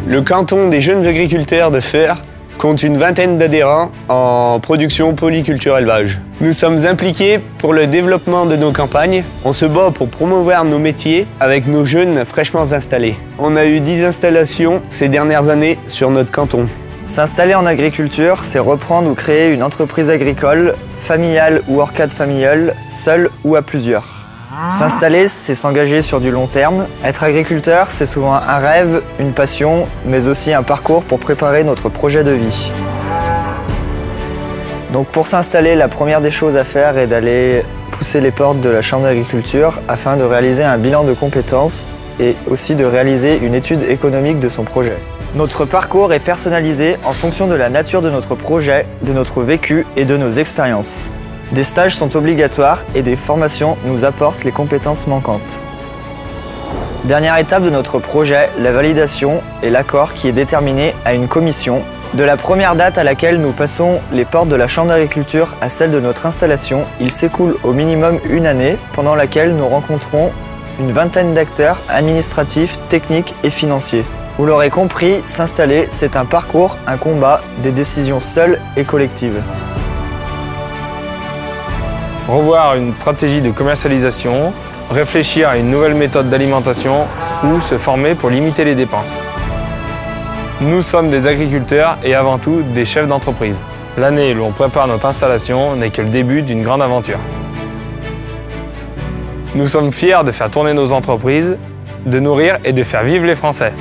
Le canton des jeunes agriculteurs de Feurs compte une vingtaine d'adhérents en production polyculture élevage. Nous sommes impliqués pour le développement de nos campagnes. On se bat pour promouvoir nos métiers avec nos jeunes fraîchement installés. On a eu 10 installations ces dernières années sur notre canton. S'installer en agriculture, c'est reprendre ou créer une entreprise agricole, familiale ou hors cadre familial, seule ou à plusieurs. S'installer, c'est s'engager sur du long terme. Être agriculteur, c'est souvent un rêve, une passion, mais aussi un parcours pour préparer notre projet de vie. Donc pour s'installer, la première des choses à faire est d'aller pousser les portes de la Chambre d'agriculture afin de réaliser un bilan de compétences et aussi de réaliser une étude économique de son projet. Notre parcours est personnalisé en fonction de la nature de notre projet, de notre vécu et de nos expériences. Des stages sont obligatoires et des formations nous apportent les compétences manquantes. Dernière étape de notre projet, la validation et l'accord qui est déterminé à une commission. De la première date à laquelle nous passons les portes de la Chambre d'agriculture à celle de notre installation, il s'écoule au minimum une année pendant laquelle nous rencontrons une vingtaine d'acteurs administratifs, techniques et financiers. Vous l'aurez compris, s'installer, c'est un parcours, un combat, des décisions seules et collectives. Revoir une stratégie de commercialisation, réfléchir à une nouvelle méthode d'alimentation ou se former pour limiter les dépenses. Nous sommes des agriculteurs et avant tout des chefs d'entreprise. L'année où l'on prépare notre installation n'est que le début d'une grande aventure. Nous sommes fiers de faire tourner nos entreprises, de nourrir et de faire vivre les Français.